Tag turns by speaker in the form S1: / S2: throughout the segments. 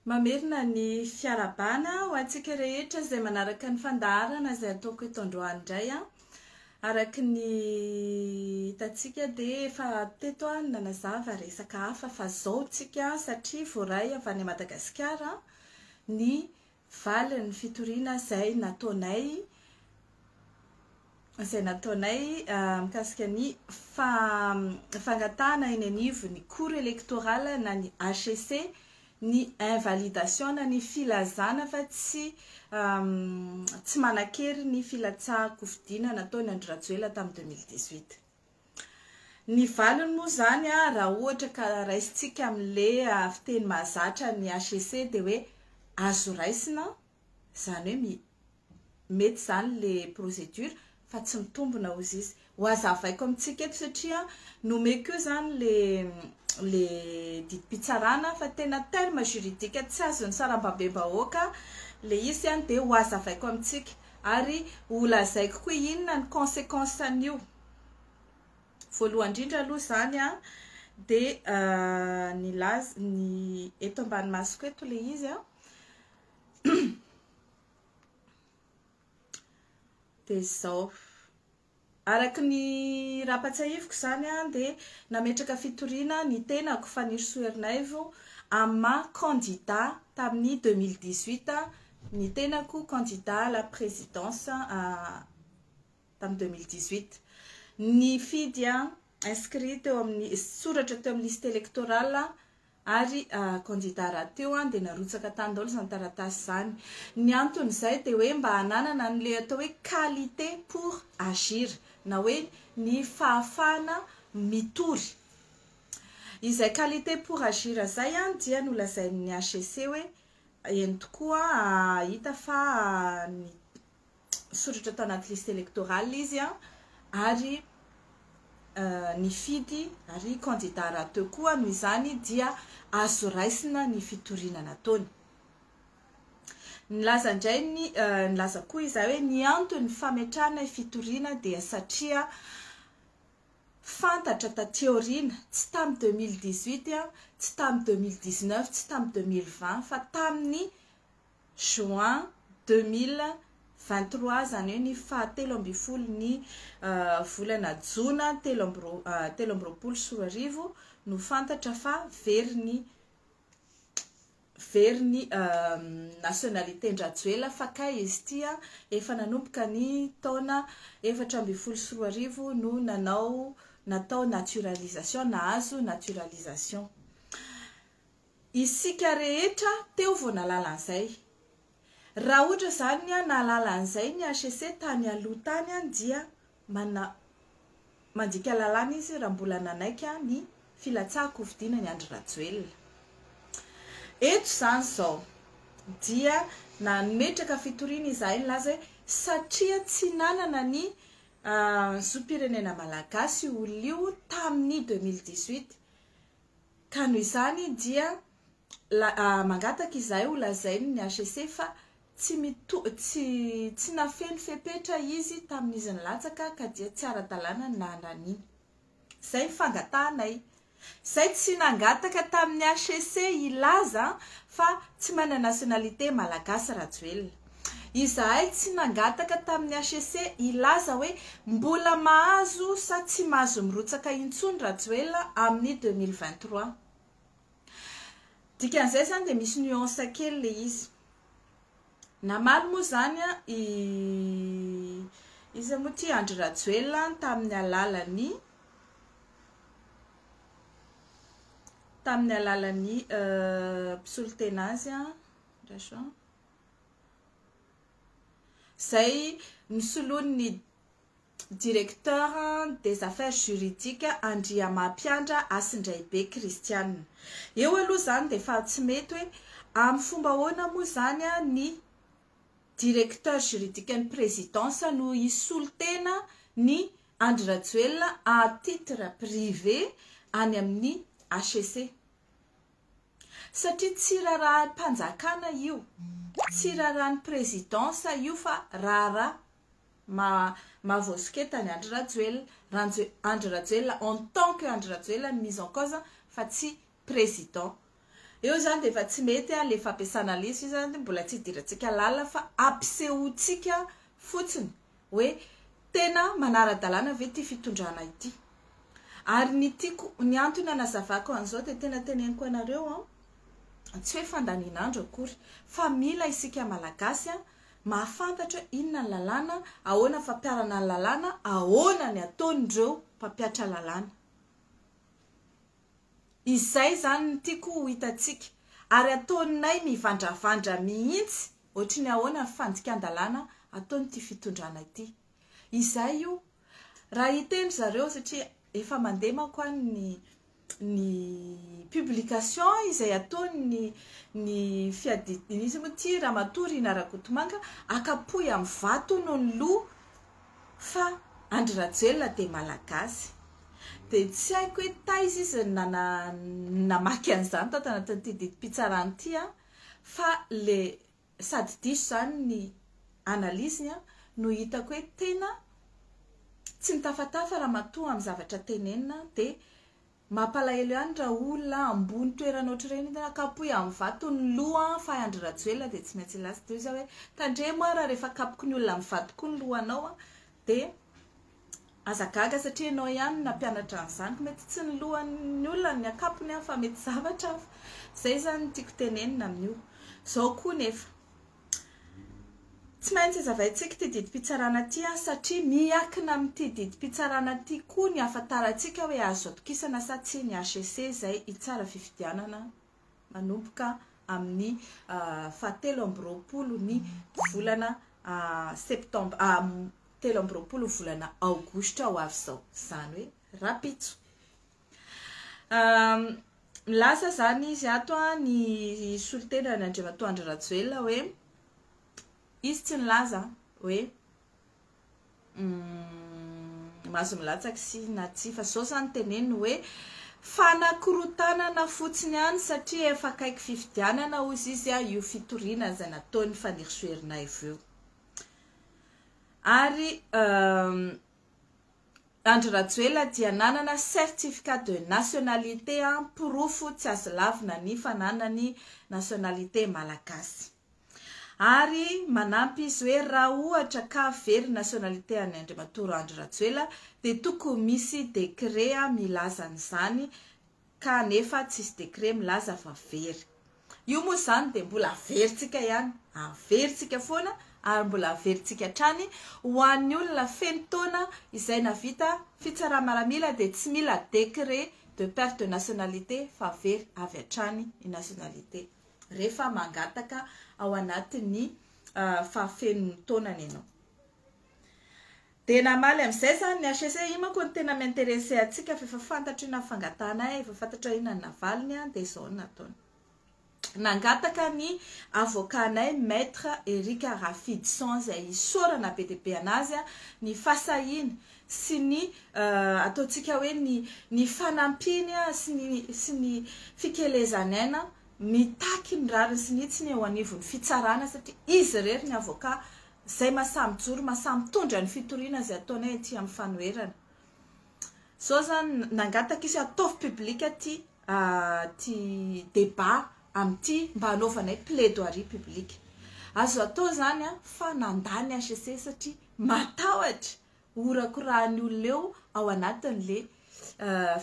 S1: Mamerina ny fiarabana ho antsika rehetra izay manaraka ny fandaharana izay ataoko eto androany indray a. Araky ny hitantsika dia efa teto nanazava resaka hafa fa zao tsika satria voaray avy any Madagasikara ny valin'ny fitoriana izay nataonay mikasika ny fangatahana eny anivo ny cour électoral na ny HCC ny invalidation na ny filazana fa tsy manakery ny filatsaham-pifidiana nataony Andry Rajoelina tamin'ny 2018. Ny valiny moa zany raha ohatra ka raisitsika amin'le fiteny mahazatra ny HCC dia hoe azo raisina, zany hoe mety zany le procédure fa tsy mitombona ozy izy. Ho azavaiko amintsika eto satria nomeko zany le didim-pitsarana fa tena terme juridique tsy azon'ny saram-babe-bahoaka le izy zany dia ho azavaiko amintsika ary ho lazaiko koa inona ny conséquence an'io. Voalohany indrindra aloha zany dia ny eto ambany masoko eto le izy dia zao araky ny raha-patsahiviko zany dia nametraka fitoriana ny tenako Fanirisoa-Erinaivo ama candidat tamin'ny 2018 ny tenako candidat à la présidence tamin'ny 2018 ny fidy inscrit teo amin'ny soratra teo amin'ny liste électorale ary candidat raha teo dia narotsaka tany daholo izany taratasy zany. Ny anton'izay dia hoe mba hananana an'le atao hoe qualité pour agir na hoe ny fahafahana mitory. Izay qualité pour agir zay dia nolazain'ny HCC hoe eny tokoa hita fa ny soratra tao anaty liste électorale izy ary ny fidy ary candidat raha teo koa noho izany dia azo raisina ny fitoriana nataony. Nilaza koa izay hoe ny antony fametrahana fitoriana dia satria fantatra taty aoriana tsy tamin'ny 2018 tsy tamin'ny 2019 tsy tamin'ny 2020 fa tamin'ny juin 2023 zany hoe ny fahatelo ambin'ny folo ny volana jona telo amby roapolo sy roa arivo no fantatra fa very nationalité Rajoelina fa ka izy tia efa nanomboka ny taona 4 no natao naturalisation, nahazo naturalisation. Isika rehetra teo vao nalala an'izay. Raha ohatra zany nalala an'izay ny HCC tany aloha tany dia mandika lalàna izy raha mbola nanaiky ny filatsaham-pifidiana ny Andry Rajoelina. Eto zany zao dia nametraka fitoriana izahay nilaza hoe satria tsy nanana ny zom-pirenena malagasy olio tamin'ny 2018 ka noho izany dia mangataka izahay ho lazainy ny HCC fa tsy nafeno fepetra izy tamin'izy nilatsaka ka dia tsy ara-dalàna nananiny. Zay fangatahanay. Zay tsy nangataka tamin'ny HCC ilaza fa tsy manana nationalité malagasy Rajoelina. Izahay tsy nangataka tamin'ny HCC ilaza hoe mbola mahazo sa tsy mahazo mirotsaka intsony Rajoelina amin'ny 2023. Dikan'izay zany dia misy nuance kely le izy. Namaly moa zany izy moa tia Andry Rajoelina tamin'ny alalan'ny mpisolo tena azy zay nisoloan'ny directeur des affaires juridiques Andriamampiandra Asindraibe Christiane. Eo aloha zany dia efa tsy mety hoe amin'ny fomba ahoana moa zany ny directeur juridique ny présidence no isolo tena ny Andry Rajoelina à titre privé any amin'ny HCC. Satria tsy raha mpanjakana io, tsy raha ny présidence io fa raha mavosiketa ny Andry Rajoelina en tant que Andry Rajoelina mise en cause fa tsy président. eo zany de efa tsy mety le fampiasana lesy zany mbola tsy idiratsika lala fa ampisehotsika fotsiny hoe tena manara-dalàna ve ty fitondrana ity. Ary ny tiako ny antony anazavako an'izao de tena teneniko anareo tsy hoe fandaninandro akory fa mila isika malagasy mahafantatra inona ny lalàna, ahoana fampiarana ny lalàna, ahoana ny ataon'ireo mpampiatra lalàna. Izay zany ny tiako ho hitatsika ary ataonay mivandravandra mihitsy ohatra ny ahoana ny fandikan-dalàna ataon'ity fitondrana ity. Izay io raha hiteny zareo satria efa mandeha manko ny publication izay ataony ny fiadidinisy moa ty ramatory Narakotomanga akapoy amin'ny vato no ny loha fa Andry Rajoelina de malagasy. De tsy haiko hoe taiza izy namaky an'izany tao tanatin'ity didim-pitsarana ity fa le sady diso zany ny analiziny no hitako hoe tena tsy mitafatafa raha matoa amin'ny zavatra tenenina de mampalahelo ihany raha olona ambony toerana ohatr'ireny kapoy amin'ny vato ny loha fa Andry Rajoelina de tsy maintsy lasa de hoe tandremo raha rehefa kapoko ny olona amin'ny vato koa ny lohanao de azagaga satria anao ihany nampianatra an'izany mety tsy ny lohan'ny olona ny akapony fa mety zavatra hafa. Zay zany tiako tenenina amin'io. Zao koa nefa tsy maintsy azavaintsika ty didim-pitsarana ty satria miakina amin'ity didim-pitsarana ty koa ny ahafantarantsika hoe azo atokisana sa tsy ny HCC zay hitsara fifidianana manomboka amin'ny 7 ny volana septambra 7 volana aogositra ho avy zao, zany hoe rapitso. Milaza zany izy ato ny solitena ny Andriamatoa Andry Rajoelina hoe izy tsy nilaza hoe mahazo milatsaka sy na tsy fa zao zany teneny hoe fanakorotanana fotsiny ihany satria efa akaiky fifidianana hozy izy io fitoriana zay nataony fanirisoerina iveo. Ary Andry Rajoelina dia nanana certificat de nationalité pirofo tsy azo lavina ny fananany nationalité malagasy. Ary manampy izy hoe raha ohatra ka very nationalité any Andriamatoa Andry Rajoelina de tokony misy décret milaza an'izany ka nefa tsisy décret milaza fa very. Io moa zany de mbola veritsika ihany, veritsika foana ary mbola veritsika hatrany ho an'ny olona feno taona izay navita fitsaramaramila de tsy mila décret de perte de nationalité fa very avy hatrany ny nationalité rehefa mangataka ao anatin'ny fahafenony taonany ianao. De namaly amin'izay zany ny HCC io manko ny tena m'intéressé atsika fa efa fantatra ina fangatana efa fantatra ina navaliny de zao nataony. Nangataka ny avokanay maître Eric Rafidson zay isorana be de be anazy ny fasahiny sy ny ataontsika hoe ny fanampiny sy ny fikelezany aina mitaky ny rariny sy nitsiny eo anivon'ny fitsarana satria izy rery ny avoka zay mahasamby joro mahasamby tondra ny fitoriana zay ataonay aty amin'ny fanoherana. Zao zany nangataka izy ataovy publika ty débat amin'ity mba hanaovanay plaidoirie publique. Azo atao zany fa nandany HCC satria matahotra horakorahany olona eo ao anatin'le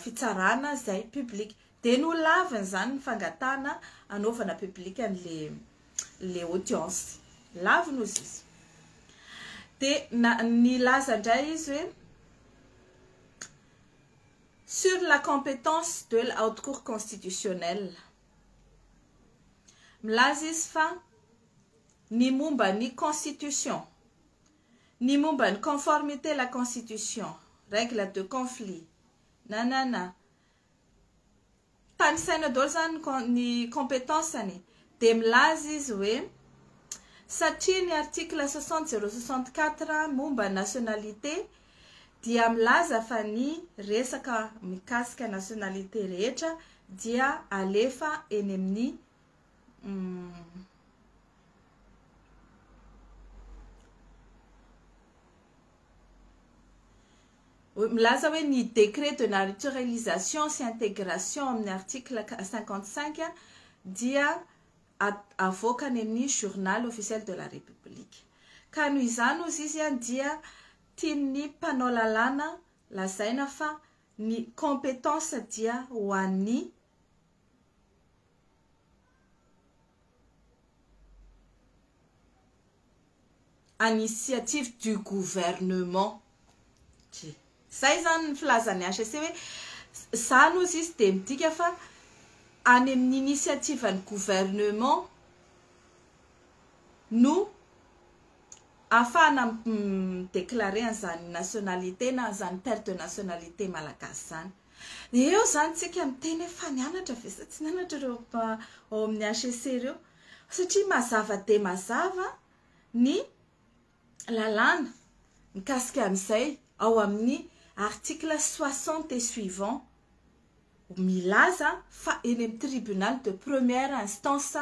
S1: fitsarana zay publique. De no laviny zany ny fangatana hanaovana publique an'le audience. Laviny ozy izy. De nilaza indray izy hoe sur la compétence de la haute cour constitutionnelle. Milaza izy fa ny momba ny constitution, ny momba ny conformité la constitution, règle de conflit, nanana. Tany saina daholo zany ny compétence-any de milaza izy hoe satria ny article 60064 momba nationalité dia milaza fa ny resaka mikasika nationalité rehetra dia alefa eny amin'ny milaza hoe ny décret de naturalisation sy intégration amin'ny article 55 dia avoakany amin'ny journal officiel de la République. Ka noho izany ozy izy dia tiany mpanao lalàna lazaina fa ny compétence dia ho an'ny initiative du gouvernement. Zay zany filazany HCC hoe zany ozy izy de midika fa any amin'ny initiative ny gouvernement no afana déclarer an'izany nationalité na an'izany perte de nationalité malagasy zany. Eo zany tsika miteny fa nianatra ve sa tsy nianatra reo ao amin'ny HCC reo satria mazava de mazava ny lalàna mikasika amin'izay ao amin'ny article 60 et suivant milaza fa eny amin'ny tribunal de première instance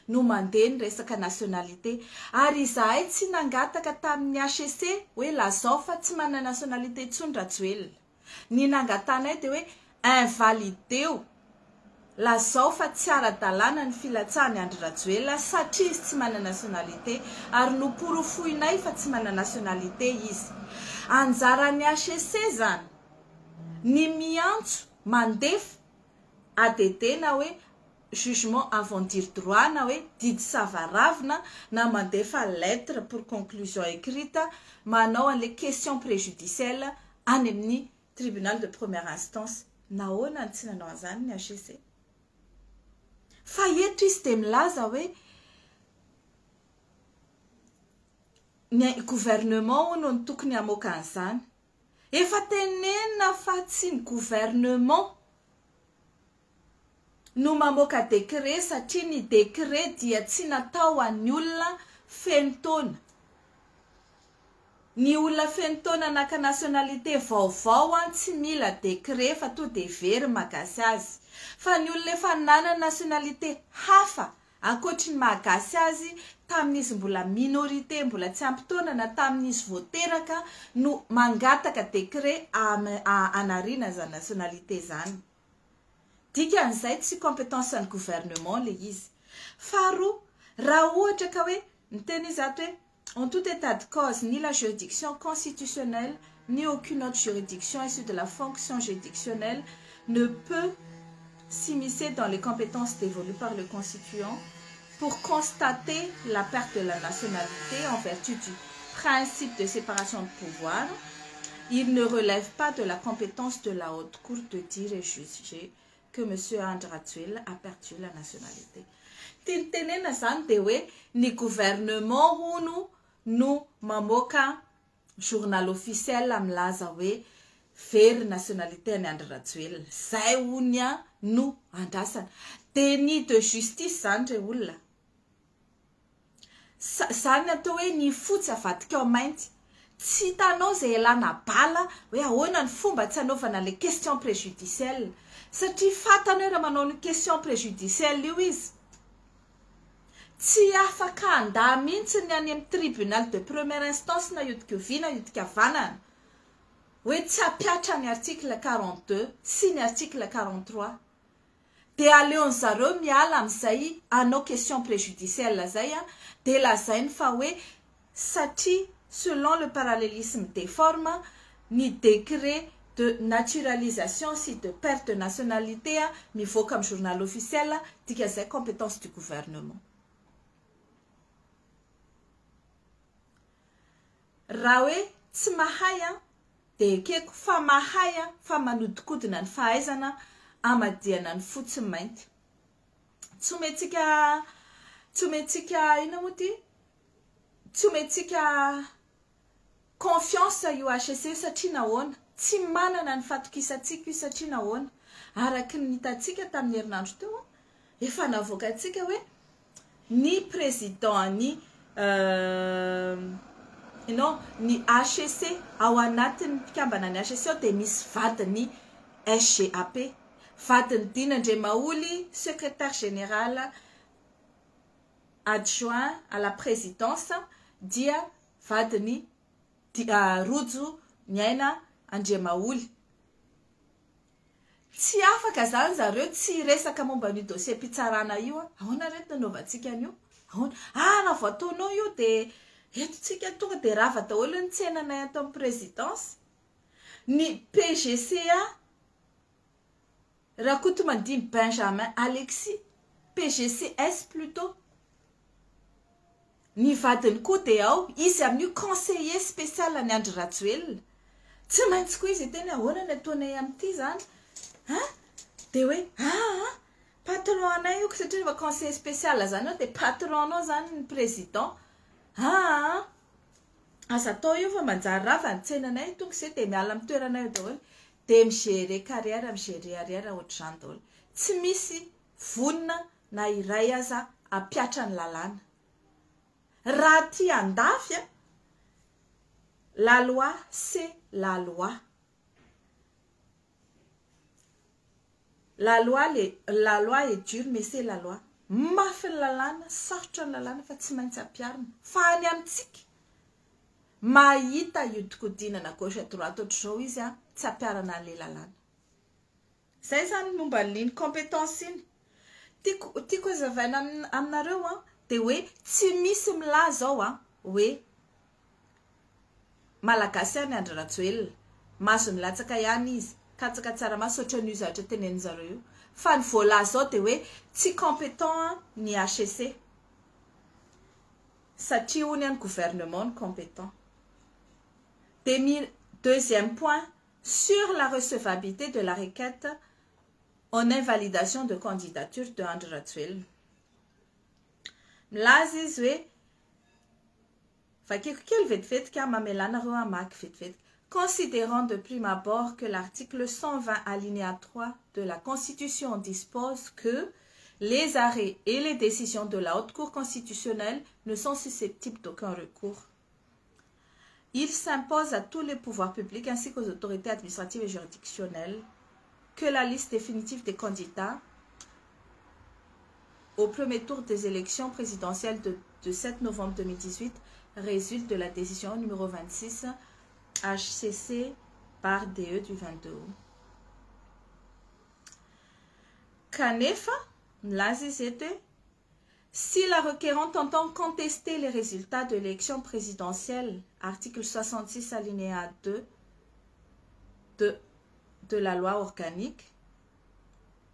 S1: no mandeha ny resaka nationalité ary izahay tsy nangataka tamin'ny HCC hoe lazao fa tsy manana nationalité intsony Rajoelina. Ny nangatanay de hoe invalideo lazao fa tsy ara-dalàna ny filatsahany Andry Rajoelina satria izy tsy manana nationalité ary no porofoinay fa tsy manana nationalité izy. Anjaran'ny HCC zany ny miantso mandefa ADD na hoe jugement avant dire droit na hoe didy savaravina na mandefa lettre pour conclusion écrite manao an'le question préjudicielle any amin'ny tribunal de première instance. Nahoana ny tsy nanao an'izany ny HCC? Fa eto izy de milaza hoe ny gouvernement no ny tokony hamoaka an'izany. Efa tenenina fa tsy ny gouvernement no mamoaka décret satria ny décret dia tsy natao an'ny olona feno taona. Ny olona feno taona naka nationalité vaovao tsy mila décret fa to de very magasy azy. Fa ny olona efa nanana nationalité hafa ankoatry ny magasy azy tamin'izy mbola minorité mbola tsy ampy taona na tamin'izy voateraka no mangataka décret anarina zany nationalité zany. Dika an'izay tsy compétence ny gouvernement le izy. Faharoa, raha ohatra ka hoe miteny izy ato hoe en tout état de cause ni la juridiction constitutionnelle ni aucune autre juridiction issue de la fonction juridictionnelle ne peut s'immiscer dans les compétences dévolues par le constituant pour constater la perte de la nationalité en vertu du principe de séparation de pouvoir. Il ne relève pas de la compétence de la haute cour de dire et juger que M. Andry Rajoelina a perdu la nationalité. Tintenena zany de hoe ny gouvernement hono no mamoaka journal officiel milaza hoe very nationalité ny Andry Rajoelina. Zay honya no andrasana. Déni de justice zany re olona. Zany atao hoe ny fotsy avadika ao mainty. Tsy hitanao zay elana bala hoe ahoana ny fomba tsy hanaovana le question préjudicielle. Satria fatana raha manao ny question préjudicielle io izy. Tsy afaka anda mihitsy ny any amin'ny tribunal de première instance na iodikoviana iodikavanana. Hoe tsy apiatra ny article 42 sy ny article 43. De aleon zareo miala amin'izay anao question préjudicielle zay de lazainy fa hoe satria selon le parallélisme des formes ni décret de naturalisation si de perte de nationalité mivoaka amin'ny journal officiel dika zay compétence du gouvernement. Raha hoe tsy mahay de keko fa mahay fa manodikodina ny fahaizana amadiana ny fotsy mainty. Tsometsika ina moty? Tsometsika confiance io HCC satria nahoana? Tsy manana ny fatokisantsika io satria nahoana? Araky ny hitatsika tamin'ny herinandro teo efa navoaka antsika hoe ny président ny HCC ao anatin'ny mpikambana ny HCC de misy vadiny SGAP, vadiny Dina Andriamaoly, secrétaire général adjoint à la présidence, dia vadiny Rojo Miaina Andriamaoly. tsy afaka zany zareo tsy resaka momba ny dossier mpitsarana io ahoana reto nanaovantsika an'io ahoana raha vao ataonao io de etotsika tonga de rava daholo ny tsenanay ato amin'ny présidence ny PGCA Rakotomandimy Benjamin Alexis PGCS plutôt ny vadiny koa de ao izy amin'io conseiller spécial ny Andry Rajoelina tsy maintsy koa izy teny ahoana ny ataonay amin'ity zany de hoe patron anay io satria rehefa conseiller spécial zany ao de patron anao zany ny président asa atao io fa manjary rava ny tsenanay tonga se de miala amin'ny toeranay io daholo de migérer carrière migérer arrière ohatr'izany daholo tsy misy vonina na iray aza apiatra ny lalàna raha ty andafy la loi c'est la loi. La loi est dure, mais c'est la loi. Mafy ny lalàna, sarotra ny lalàna fa tsy maintsy ampiarina. Fa any amintsika mahita iodikodinana gauche à droite ohatr'izao izy tsy ampiarana an'ilay lalàna. Zay zany momba n'iny compétence iny. Tiako hazavaina aminareo de hoe tsy misy milaza ao hoe malagasy any Andry Rajoelina maso ny latsaka ihany izy katsaka tsaramaso ohatran'io zavatra teneniny zareo io fa ny voalaza zao de hoe tsy compétent ny HCC satria hoy ny gouvernement compétent. Deuxième point, sur la recevabilité de la requête en invalidation de candidature de Andry Rajoelina. Milaza izy hoe fakiko kely vetivety mamelanareo amaky vetivety. Considérant de prime abord que l'article 120 alinéa 3 de la Constitution dispose que les arrêts et les décisions de la Haute Cour constitutionnelle ne sont susceptibles d'aucun recours. Il s'impose à tous les pouvoirs publics ainsi qu'aux autorités administratives et juridictionnelles que la liste définitive des candidats au premier tour des élections présidentielles de 7 novembre 2018 résulte de la décision numéro 26 HCC par DE du 22 août. Kanefa, c'était si la requérante entend contester les résultats de l'élection présidentielle, article 66 alinéa 2 de la loi organique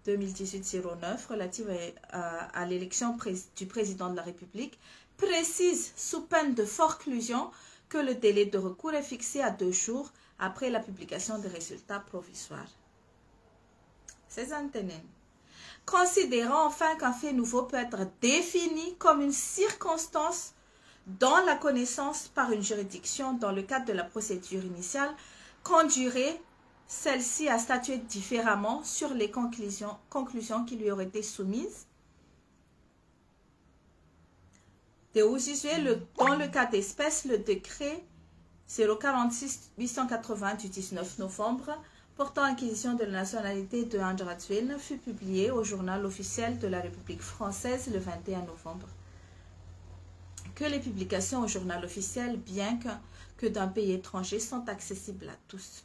S1: 2018-09 relative à l'élection du président de la République, précise sous peine de forclusion que le délai de recours est fixé à 2 jours après la publication des résultats provisoires. C'est entendu. Considérant enfin qu'un fait nouveau peut être défini comme une circonstance dont la connaissance par une juridiction dans le cadre de la procédure initiale conduirait celle-ci à statuer différemment sur les conclusions qui lui auraient été soumises. Dans le cas d'espèce, le décret 046-880 du 19 novembre portant acquisition de la nationalité de Andry Rajoelina fut publié au journal officiel de la République française le 21 novembre. Que les publications au journal officiel, bien que d'un pays étranger, sont accessibles à tous.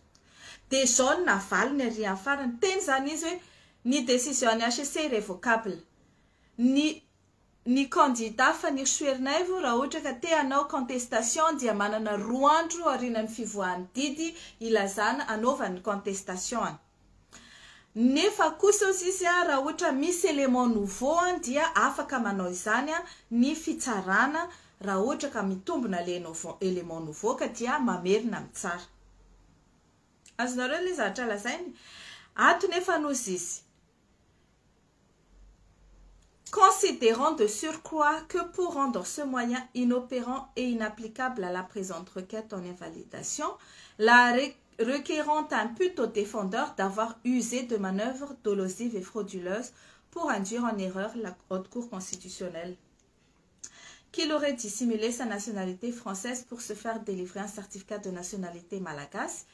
S1: Déjà, naval n'y rien faire. Ni décision ni HCC irrévocable. Ni candidat fa ny soerinay vo raha ohatra ka te hanao contestation dia manana 2 andro aorianan'ny fivoahan'ny didy ilazana anaovany contestation. Nefa kosa izy raha ohatra misy élément nouveau dia afaka manao izany ny fitsarana raha ohatra ka mitombona le élément nouveau ka dia mamerina mitsara. Azonareo le zavatra lazainy ato nefa nozy izy. Considérant de surcroît que pour rendre ce moyen inopérant et inapplicable à la présente requête en invalidation, la requérante impute au défendeur d'avoir usé de manœuvres dolosives et frauduleuses pour induire en erreur la Haute Cour constitutionnelle, qu'il aurait dissimulé sa nationalité française pour se faire délivrer un certificat de nationalité malgache,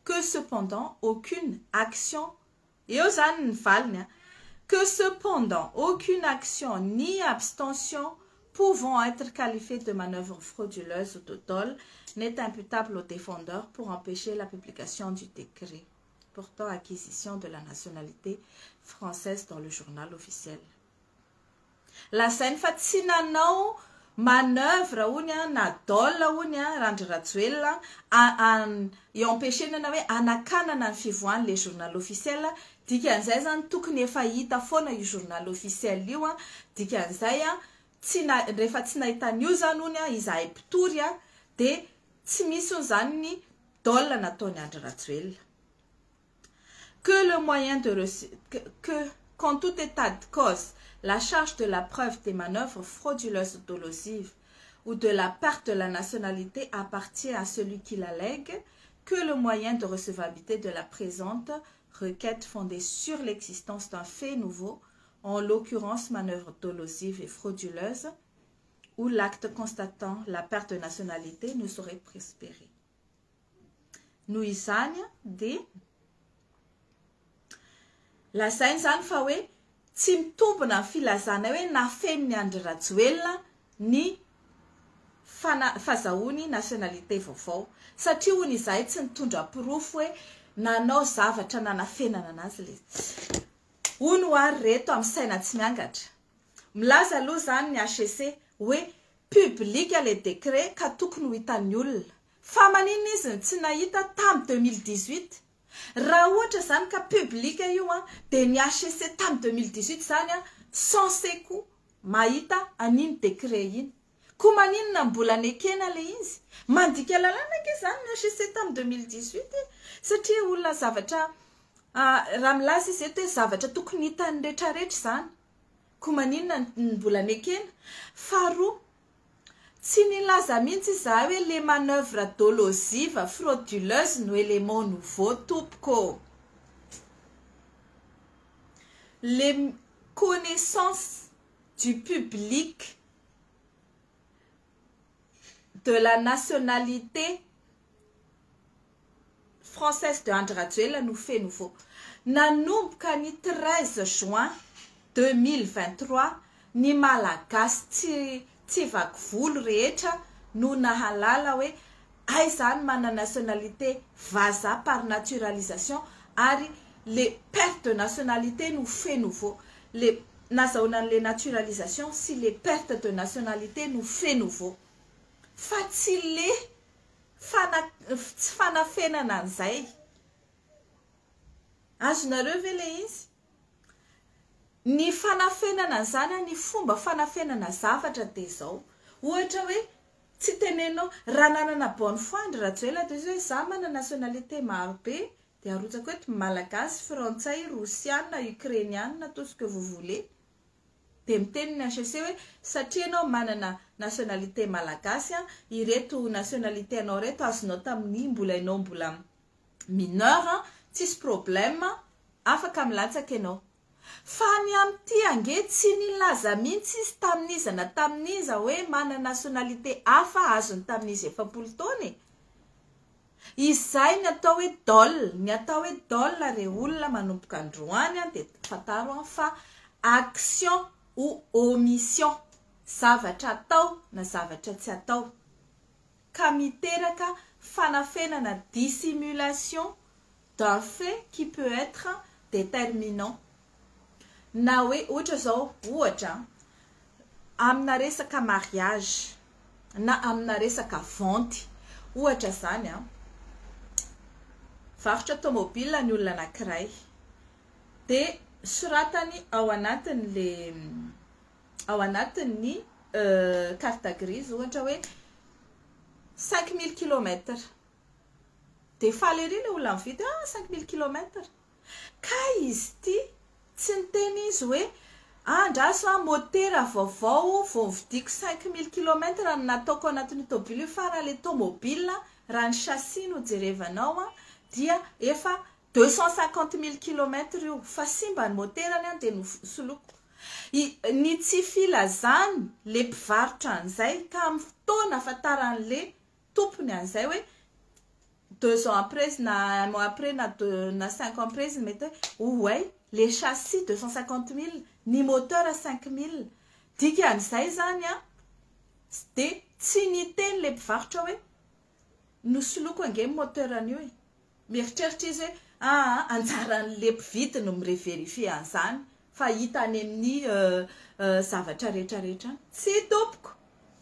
S1: que cependant aucune action ni abstention pouvant être qualifiée de manœuvre frauduleuse ou de dol n'est imputable au défendeur pour empêcher la publication du décret. portant acquisition de la nationalité française dans le journal officiel. La saine fa tsy nanao manœuvre ony na dol ony Randry Rajoelina empêchena hoe anakanana ny fivoahany le journal officiel dikan'izay zany tokony efa hita foana io journal officiel io dikan'izay rehefa tsy nahitany io zany ony izahay mpitory de tsy misy ony zany ny dol nataony Andry Rajoelina. Qu'en tout état de cause, la charge de la preuve des manœuvres frauduleuses dolosives ou de la perte de la nationalité appartient à celui qui la lègue, que le moyen de recevabilité de la présente requête fondée sur l'existence d'un fait nouveau, en l'occurrence manœuvre dolosive et frauduleuse, où l'acte constatant la perte de nationalité ne saurait prospérer. Nous isany de la sainy zany fa hoe tsy mitombona filazana hoe nafeniny Andry Rajoelina ny fazahoany nationalité vaovao satria hoy izahay tsy nitondra pirofo hoe nanao zavatra nanafenana anazy le hoy no ary reto amin'ny saina tsy miangatra. Milaza aloha zany ny HCC hoe publique le décret ka tokony ho hitan'ny olona fa maninona izy tsy nahita tamin'ny 2018. Raha ohatra zany ka publique io de ny HCC tamin'ny 2018 zany censé ko mahita aniny décret iny. Ko maninona mbola nekena le izy? Mandika lalàna ke zany ny HCC tamin'ny 2018 satria olona zavatra raha milaza izy eto hoe zavatra tokony hitany rehetrarehetra zany. Ko maninona mbola nekena? Faharoa, tsy nilaza mihitsy izahay hoe les manœuvres dolosives frauduleuses no élément nouveau tompoko. Les connaissances du public de la nationalité française de Andry Rajoelina nous fait nouveau. Nanomboka ny 13 juin 2023 ny malagasy tsy vaky volo rehetra no nahalala hoe ay zany mana nationalité vaza par naturalisation ary les pertes de nationalité nous fait nouveau. Les nazahoana les naturalisations si les pertes de nationalité nous fait nouveau. Fa tsy le fanafenana an'izay. Azonareo ve le izy? Ny fanafenana zany ny fomba fanafenana zavatra de zao. Ohatra hoe tsy tenenao raha nanana bonne foi Andry Rajoelina de hoe za mana nationalité maro be de arotsaka hoe malagasy, frantsay, russiana, ukrainiana, tout ce que vous voulez. De miteny ny HCC hoe satria anao manana nationalité malagasy ireto nationalité anao reto azonao tamin'ny mbola ianao mbola mineur tsisy problème afaka milatsaka ianao. Fa ny amty ange tsy nilaza mihitsy izy tamin'izana tamin'iza hoe mana nationalité hafa azony tamin'izy 70 taona. Izay ny atao hoe dol, ny atao hoe dol re olona manomboka androany de fataro fa action ou omission, zavatra atao na zavatra tsy atao. Ka miteraka fanafenana dissimulation d'un fait qui peut être déterminant. Na hoe ohatra zao ohatra amina resaka mariage na amina resaka vente ohatra zany varotra automobile ny olona anankiray de soratany ao anatin'ny carte grise ohatra hoe 5000 km de falery le olona mividy 5000 km ka izy ty tsy niteny izy hoe andraso motera vaovao vao vidiko 5000 km nataoko anatin'ny tomobile fa raha le tomobile raha ny chassis no jerevanao dia efa 250 000 km io fa simba ny moterany de nosoloko. Ny tsy filazany le mpivarotra an'izay ka amin'ny fotoana afantaran'le tompony an'izay hoe 2 ans après na un mois après na 5 ans après izy mety hoe ouais les châssis 250 000 ny moteur 5 000 dikan'izay zany de tsy niteny le mpivarotra hoe nosoloko ange moteur an'io mieritreritra izy hoe anjaran'le mpividy no mireverifie an'izany fa hita any amin'ny zavatra rehetrarehetra tsy tompoko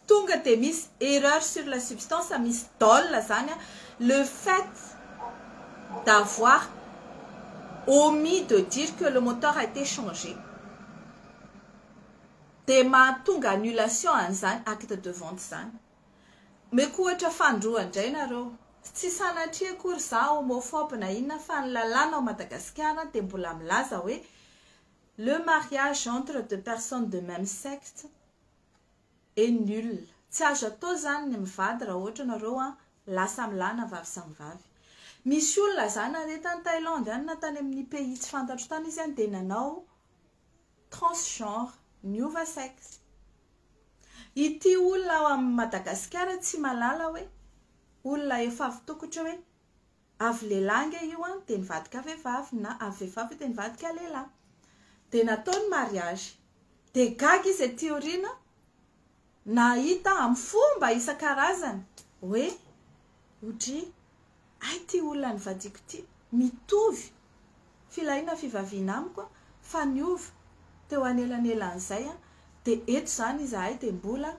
S1: tonga de misy erreur sur la substance misy dol zany le fait d'avoir omis de dire que le moteur a été changé de mahatonga annulation an'izany acte de vente zany me koa ohatra fandroa indray nareo tsy sanatria akory za homophobe na inona fa ny lalàna ao Madagasikara de mbola milaza hoe le mariage entre deux personnes de même sexe est nul. Tsy azo atao zany ny mivady raha ohatra nareo lasa milana vavy samy vavy. Misy olona zany any tany Thaïlande any na tany amin'ny pays tsy fantatro tany izy de nanao transgenre, niova sexe. Ity olona ao amin'ny Madagasikara tsy malala hoe olona efa avy tokotra hoe avy lehilahy io de nivadika vehivavy na avy vehivavy de nivadika lehilahy. De natao ny mariage. De gaga izy ety aoriana nahita amin'ny fomba isan-karazany hoe otry ay ty olona nivadiko ty mitovy filahina fivavina amiko fa niova teo anelanelan'izay de eto zany izahay de mbola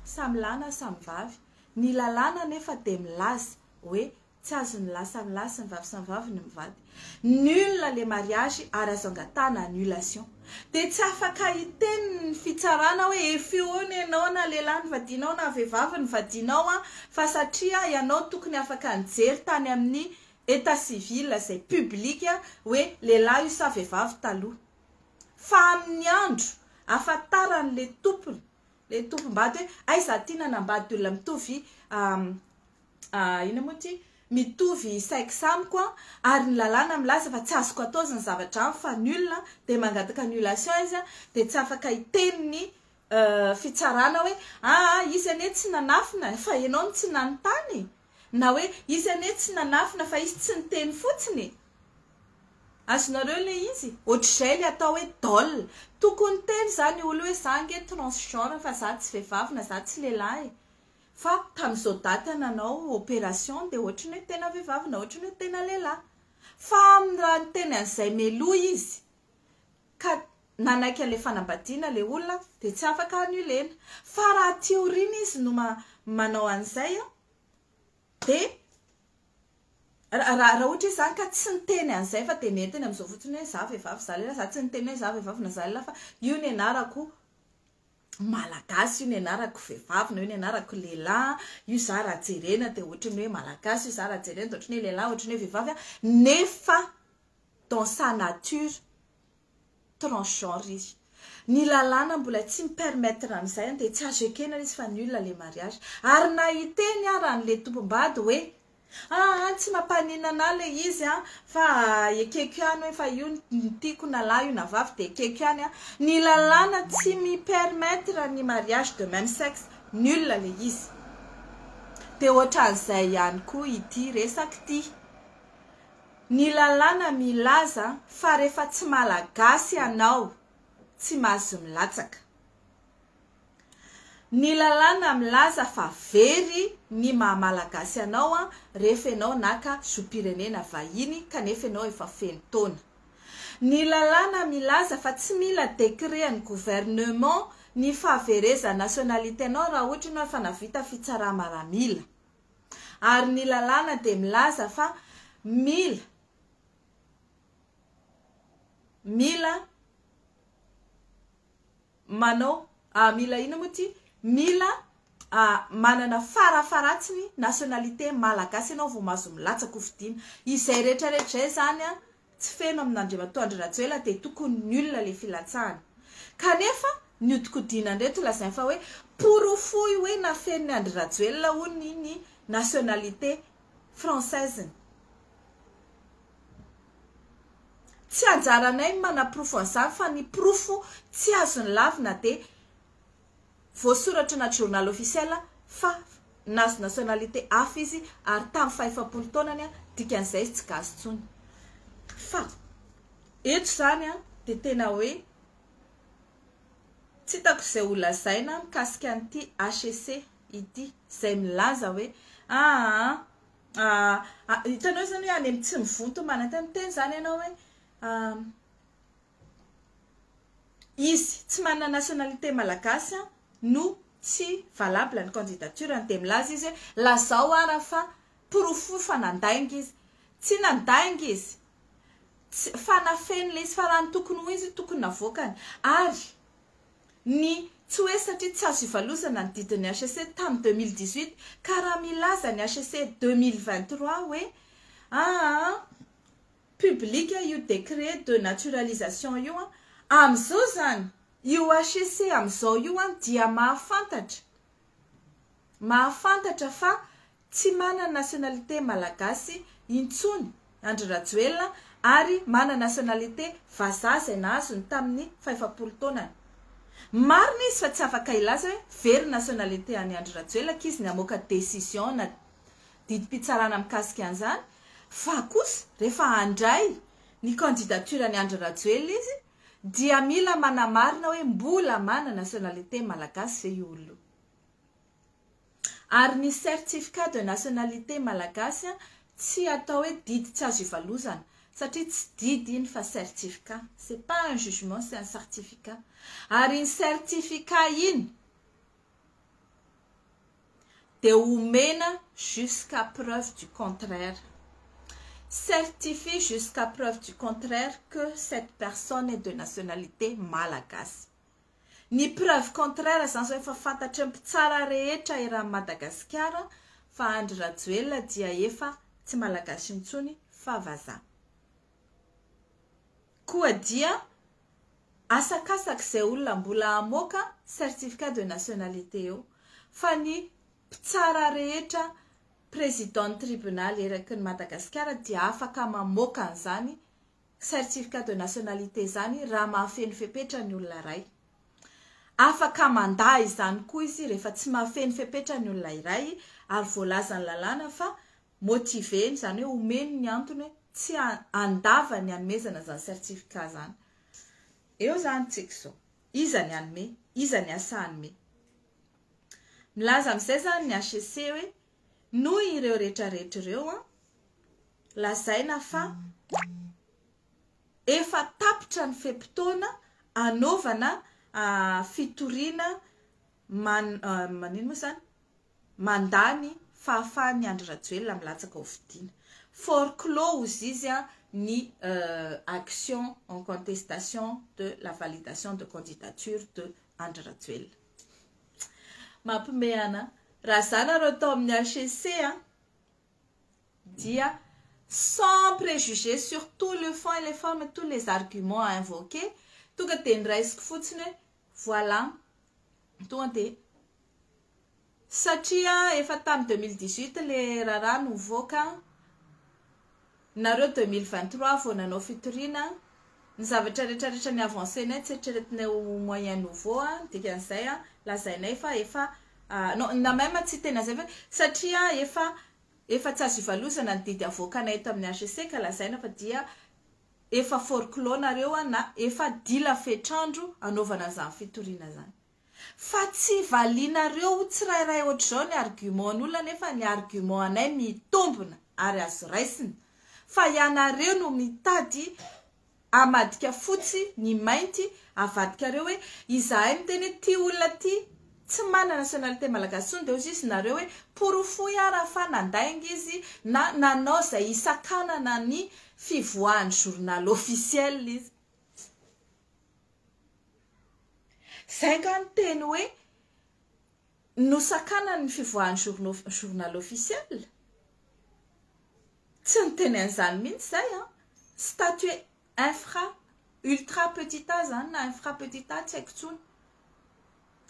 S1: samy lana samy vavy. Ny lalàna nefa de milaza hoe tsy azony lahy samy lahy sy ny vavy samy vavy ny mivady. Nul le mariage ary azo angatana annulation. De tsy afaka hiteny ny fitsarana hoe efiony ianao na lehilahy nivadinao na vehivavy nivadinao fa satria ianao tokony afaka nijery tany amin'ny état civil zay public hoe lehilahy io sa vehivavy taloha. Fa amin'ny andro afantaran'le tompony le tompom-bady hoe ay za ty nanambady olona mitovy ina moa ty mitovy sexe amiko ary ny lalàna milaza fa tsy azoko atao zany zavatra fa nul de mangataka annulation izy de tsy afaka hiteny ny fitsarana hoe izy ane tsy nanafina fa ianao tsy nanontany na hoe izy ane tsy nanafina fa izy tsy niteny fotsiny. Azonareo le izy ohatr'izay le atao hoe dol tokony teny zany olo hoe za nge transgenre fa za tsy vehivavy na za tsy lehilahy fa tamin'izao daty nanao opération de ohatrany hoe tena vehivavy na ohatrany hoe tena lehilahy fa amin'ny raha niteny an'izay meloa izy ka nanaiky an'le fanambadiana le olona de tsy afaka annulena fa raha théorie izy no manao an'izay de raha ohatra izany ka tsy niteny an'izay fa de netiny amin'izao fotsiny hoe za vehivavy za lehilahy za tsy niteny hoe za vehivavy na za lehilahy fa io ny anarako malagasy, io ny anarako vehivavy na io ny anarako lehilahy, io za raha jerena de ohatrany hoe malagasy, io za raha jerena de ohatrany hoe lehilahy, ohatrany hoe vehivavy nefa dans sa nature transgenre izy. Ny lalàna mbola tsy mipermettre an'izay de tsy azo ekena izy fa nul le mariage. Ary na hiteny raha n'le tompom-bady hoe tsy mampaninana le izy fa ekeko ihany hoe fa io nitiako na lahy io na vavy de ekeko ihany ny lalàna tsy mipermettre ny mariage de même sexe nul le izy. De ohatran'izay ihany koa ity resaky ty ny lalàna milaza fa rehefa tsy malagasy ianao tsy mahazo milatsaka. Ny lalàna milaza fa very ny mahamalagasy ianao rehefa ianao naka zopirenena vahiny kanefa ianao efa feno taona. Ny lalàna milaza fa tsy mila décret ny gouvernement ny fahavereza nationalité anao raha ohatra ianao efa navita fitsara maramila. Ary ny lalàna de milaza fa mila manao mila ina moa ty mila manana farafaratsiny nationalité malagasy ianao vao mahazo milatsaka hovidiana. Izay rehetrarehetra zany tsy feno amin'Andriamatoa Andry Rajoelina de tokony nul le filatsahana. Kanefa niodikodina ndraiky lazainy fa hoe porofoy hoe nafen'ny Andry Rajoelina hoy ny nationalité française. Tsy anjaranay manaprofo an'izany fa ny profo tsy azony lavina de voasoratra anaty journal officiel fa nazo nationalité hafa izy ary tamin'ny fahefapolo taonany dikan'izay izy tsy gazo tsony. Fa eto zany de tena hoe tsy hitako izay olazaina mikasika an'ity HEC ity zay milaza hoe hitanao zany hoe any amin'ny tsy mivonto manatanteny zany ianao hoe izy tsy manana nationalité malagasy no tsy valable ny candidature ny milaza izy hoe lazao ara fa porofo fa nandainga izy tsy nandainga izy fa nafeny le izy fa raha ny tokony ho izy tokony navoakany ary ny tsy hoe satria tsy azo ivalozana ny didiny HEC tamin'ny 2018 ka raha milaza ny HEC 2023 hoe public io décret de naturalisation io am'izao zany io HEC am'izao io dia mahafantatra fa tsy manana nationalité malagasy intsony Andry Rajoelina ary manana nationalité vazaha izay nahazony tamin'ny 5 taonany. Marina izy fa tsy afaka ilaza hoe very nationalité any Andry Rajoelina k'izy ny amoaka décision na didim-pitsarana mikasika an'izany fa kosa rehefa handray ny candidature any Andry Rajoelina izy dia mila manamarina hoe mbola manana nationalité malagasy ve io olona. Ary ny certificat de nationalité malagasy tsy atao hoe didy tsy azo ivalozana satria tsy didy iny fa certificat, c'est pas un jugement, c'est un certificat. Ary ny certificat iny de omena jusqu'à preuve du contraire. Certifie jusqu'à preuve du contraire que cette personne est de nationalité malagasy. Ny preuve contraire zany efa fantatra tsara rehetra era Madagasikara fa Andry Rajoelina dia efa tsy malagasy intsony fa vazaha. Koa dia asakasaka izay olona mbola amoaka certificat de nationalité eo fa ny tsara rehetra président tribunal eraky ny Madagasikara dia afaka mamoaka an'izany certificat de nationalité zany raha mahafeno fepetra ny olona ray. Afaka mandaa izany koa izy rehefa tsy mahafeno fepetra ny olona iray ary voalaza ny lalàna fa motiveny zany hoe omeny ny antony hoe tsy andava ny anomezana zany certificat zany. Eo zany tsika zao. Iza ny anome, iza ny asa anome. Milaza amin'izay zany ny HEC hoe noho ireo rehetrarehetra ireo lazaina fa efa tapitra ny fepitona anaovana fitoriana manino moa zany mandany fahafahany Andry Rajoelina milatsaka ho vidiana. Forclose izy ny action en contestation de la validation de candidature de Andry Rajoelina. Mampimehana raha zany areo tao amin'ny HEC dia sans préjugés sur tout le fond et les formes et tous les arguments à invoquer tonga de niraisiko fotsiny voilà tonga de satria efa tamin'ny 2018 le raharaha nivoaka nareo 2023 vao nanao fitoriana ny zavatra rehetrarehetra ny avancénay tsy eritreretinay moyen nouveau dikan'izay lazainay fa efa non na même tsy tena zay fa satria efa tsy azo ivalozana ny didy avoakanay eto amin'ny HEC ka lazaina fa dia efa forclos nareo na efa dila fetrandro anaovana zany fitoriana zany. Fa tsy valinareo tsirairay ohatr'izao ny argument n'olona nefa ny argument anay mitombona ary azo raisina. Fa ianareo no mitady amadika fotsy ny mainty avadikareo hoe izahay miteny ty olona ty tsy manana nationalité malagasy de izy nareo hoe porofo ara fa nandainga izy na nanao zay isakanana ny fivoahan'ny journal officiel izy. Zay ngany teny hoe nosakanany ny fivoahan'ny journal officiel. Tsy niteny an'izany mihitsy zay statut infra ultra petit a zany na infra petit a tsy haiko tsony.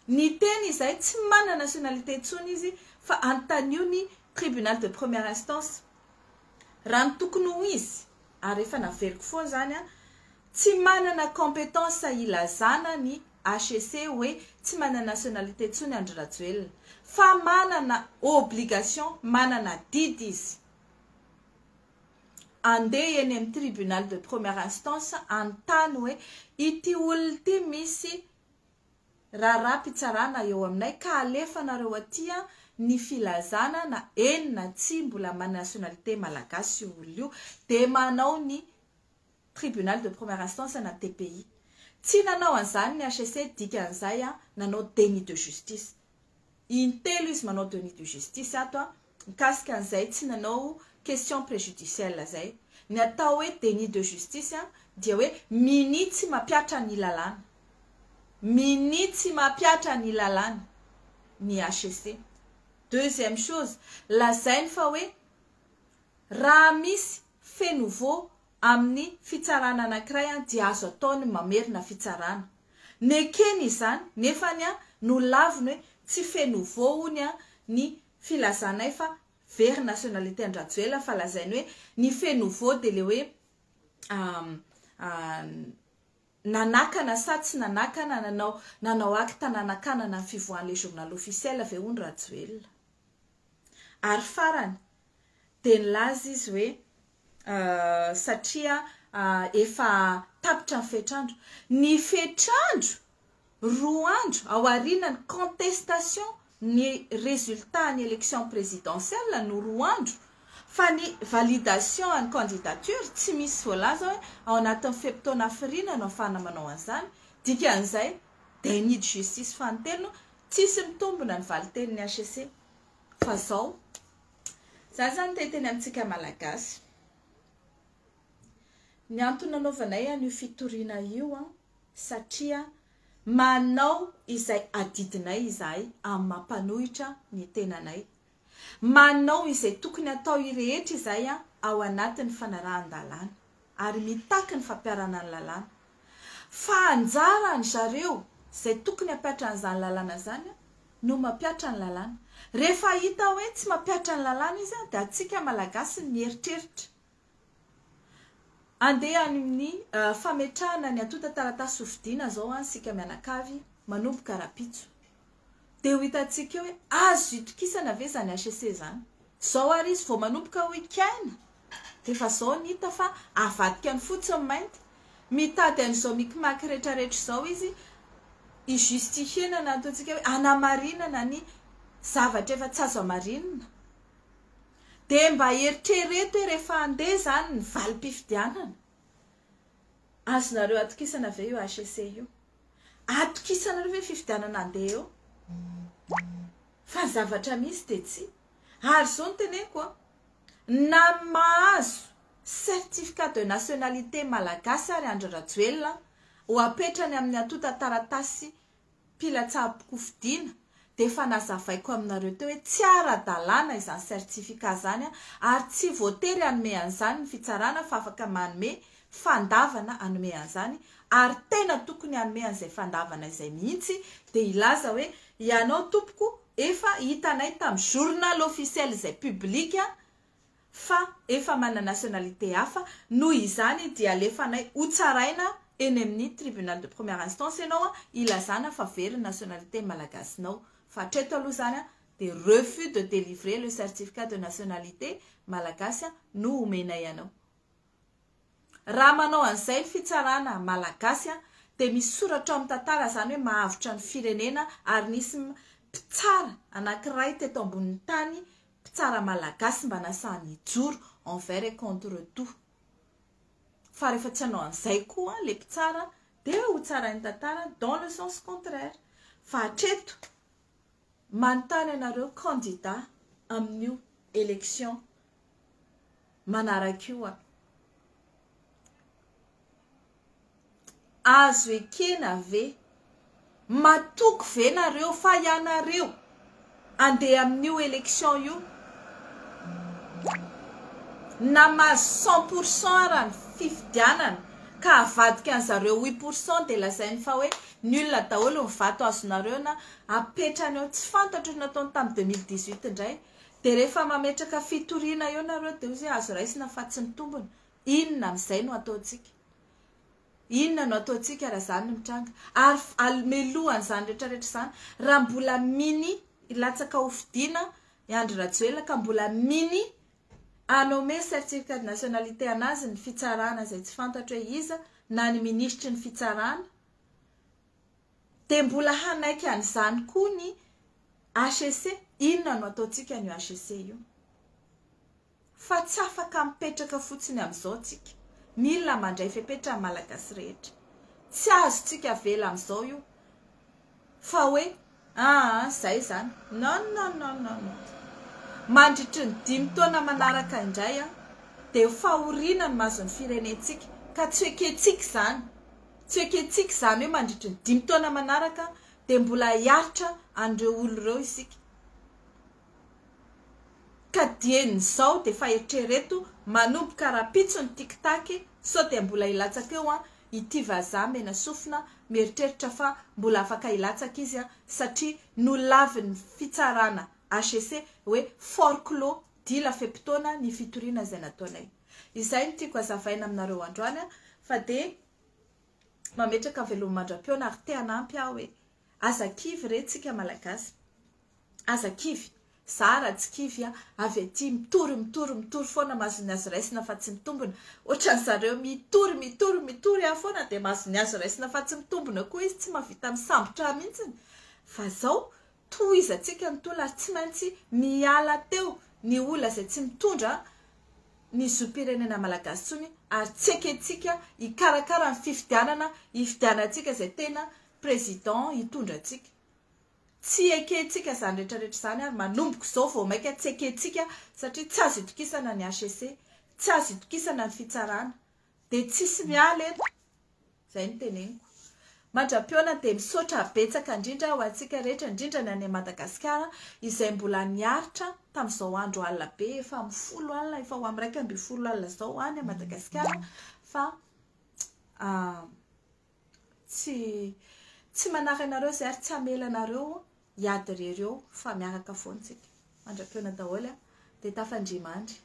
S1: Ny teny izay tsy manana nationalité tsony izy fa antanio ny tribunal de première instance. Raha ny tokony ho izy ary efa naveriko foana zany tsy manana compétence ilazana ny HEC hoe tsy manana nationalité tsony Andry Rajoelina fa manana obligation manana didy izy andeha eny amin'ny tribunal de première instance antany hoe ity olona ty misy raharaha pitsarana eo aminay ka alefanareo aty ny filazana na enina tsy mbola nationalité malagasy olo io dia manao ny tribunal de première instance na TPI. Tsy nanao an'izany ny HCC dikan'izay nanao déni de justice. Intelo izy manao déni de justice ato mikasika an'izay tsy nanao question préjudicielle zay. Ny atao hoe déni de justice dia hoe minitsy mapiatra ny lalàna. Minitsy mapiatra ny lalàna ny HCC. Deuxième chose, lazainy fa hoe raha misy fait nouveau amin'ny fitsarana anankiray dia azo ataony mamerina fitsarana. Nekeny izany nefany no laviny hoe tsy fait nouveau ony ny filazanay fa very nationalité Andrajoela fa lazainy hoe ny fait nouveau dia le hoe nanakana sa tsy nanakana nanao acte nanakanana ny fivoahan'le journal officiel avy ony Rajoelina. Ary farany dia nilaza izy hoe satria efa tapitra ny fetrandro. Ny fetrandro roa andro ao aorianany contestation ny résultat ny élection présidentielle no roa andro fa ny validation ny candidature tsy misy voalaza hoe ao anatin'ny feptaona hafirina no afahana manao an'izany. Dikan'izay déni de justice fanontelo tsisy mitombona ny valitenin'ny HCC fa zao zany teny amintsika malagasy. Ny antony nanaovanay io fitoriana io satria manao izay adidinay izahay amin'ny mampanohitra ny tenanay. Manao izay tokony atao rehetra izahay ao anatin'ny fanarahan-dalàna ary mitaky ny fampiarana ny lalàna. Fa anjarany zareo izay tokony hampiatra an'izany lalàna zany no mampiatra ny lalàna. Rehefa hita hoe tsy mampiatra ny lalàna izy dia atsika malagasy ny eritreritra. Andeha amin'ny fametrahana ny atota taratasy hofidiana zao sika mianakavy manomboka rapitso. Dia ho hitantsika hoe azo itokisana ve zany HCC zany. Zao ary izy vao manomboka week-end dia efa zao ny hita fa avadika ny fotsiny mainty. Mitady an'izao mikimaky rehetrarehetra zao izy ijustifiena na ataontsika hoe anamarinana ny zavatra efa tsy azo amarinina. Dia mba eritrereto hoe rehefa andeha zany ny valim-pifidianana. Azonareo atokisana ve io HCC io? Atokisana ve fifidianana andeha eo? Fa zavatra misy dia tsy. Ary zao no teneko na mahazo certificat de nationalité malagasy ary Andry Rajoelina ho apetrany amin'ny atota taratasy pilatsahako fidiana dia efa nazavaiko aminareo teo hoe tsy ara-dalàna izany certificat zany ary tsy voatery hanome an'izany ny fitsarana fa afaka manome fandavana hanome an'izany ary tena tokony hanome an'izay fandavana izay mihitsy dia ilaza hoe ianao tompoko efa hitanay tamin'ny journal officiel izay public fa efa manana nationalité hafa noho izany dia alefanay hotsaraina eny amin'ny tribunal de première instance ianao ilazana fa very nationalité malagasinao. Fa hatreto aloha zany dia refus de délivrer le certificat de nationalité malagasy no omenay anao. Raha manao an'izay fitsarana malagasy dia misy soratra amin'ny tantara zany hoe mahavitra ny firenena ary nisy mpitsara anankiray teto ambonin'ny tany mpitsara malagasy mba nasahany ijoro envers et contre tout. Fa rehefa tsy hanao an'izay koa le mpitsara dia ho tsarainy tantara dans le sens contraire. Fa hatreto manontany anareo candidat amin'io élection manaraka io azo ekena ve matoky ve nareo fa ianareo andeha amin'io élection io na mahazo 100% raha ny fifidianana ka avadika an'zareo 8% dia lazainy fa hoe nul daholo mivato azonareo na apetrany eo tsy fantatro nataony tamin'ny 2018 indray dia rehefa mametraka fitoriana eo nareo dia ozy azo raisina fa tsy mitombona. Inona amin'izay no ataontsika? Inona no ataontsika raha zany mitranga ary almelohany zany rehetrarehetra zany raha mbola mini ilatsaka hofidiana Andry Rajoelina ka mbola mini anome certificat de nationalité anazy ny fitsarana izay tsy fantatro hoe iza na ny ministry ny fitsarana dia mbola hanaiky an'izany koa ny HEC inona no ataontsika ny HEC io fa tsy afaka mipetraka fotsiny amin'izao tsika mila mandray fepetra malagasy rehetra tsy azontsika vela amin'izao io fa hoe zay zany non mandritry ny 5 taona manaraka indray dia fahoriana ny mazon'ny firenentsika ka tsy eketsika zany tsy eketsika zany hoe mandritry ny 5 taona manaraka dia mbola hiaritra an'ireo olo ireo isika ka dien'izao dia fa eritrereto manomboka rapitso ny tiktaky sao dia mbola hilatsaka eo ity vazaha mena sofina mieritreritra fa mbola afaka hilatsaka izy satria nolaviny fitsarana HEC hoe forclos dila fepitona ny fitoriana izay nataonay. Izay no tiako hazavaina aminareo androany fa dia mametraka veloma mandram-piona ary te hanampy aho hoe azakivy rentsika malagasy azakivy zara tsy kivy avy aty mitory foana mazony azy raisina fa tsy mitombona ohatran zareo mitory foana dia mazony azy raisina fa tsy mitombona koa izy tsy mavita misambotra mihitsy fa zao tohizatsika nitola ary tsy maintsy miala teo ny ola izay tsy mitondra ny zom-pirenena malagasy tsony ary tsy eketsika hikarakara ny fifidianantsika izay tena president hitondra atsika tsy eketsika zany rehetrarehetra zany ary manomboko zao vao maika tsy eketsika satria tsy azo itokisana ny HEC tsy azo itokisana ny fitsarana dia tsisy miala eto zay no teneniko mandram-piona dia misaotra betsaka indrindra ho antsika rehetra indrindra ny any Madagasikara izay mbola niaritra tamin'izao andro alina be efa amin'ny 10 alina efa ho amin'ny 1 alina zao any Madagasikara fa tsy manara anareo zay ary tsy hamela anareo hiady rereo fa miaraka foantsika mandram-piona daholo dia tafandrimandry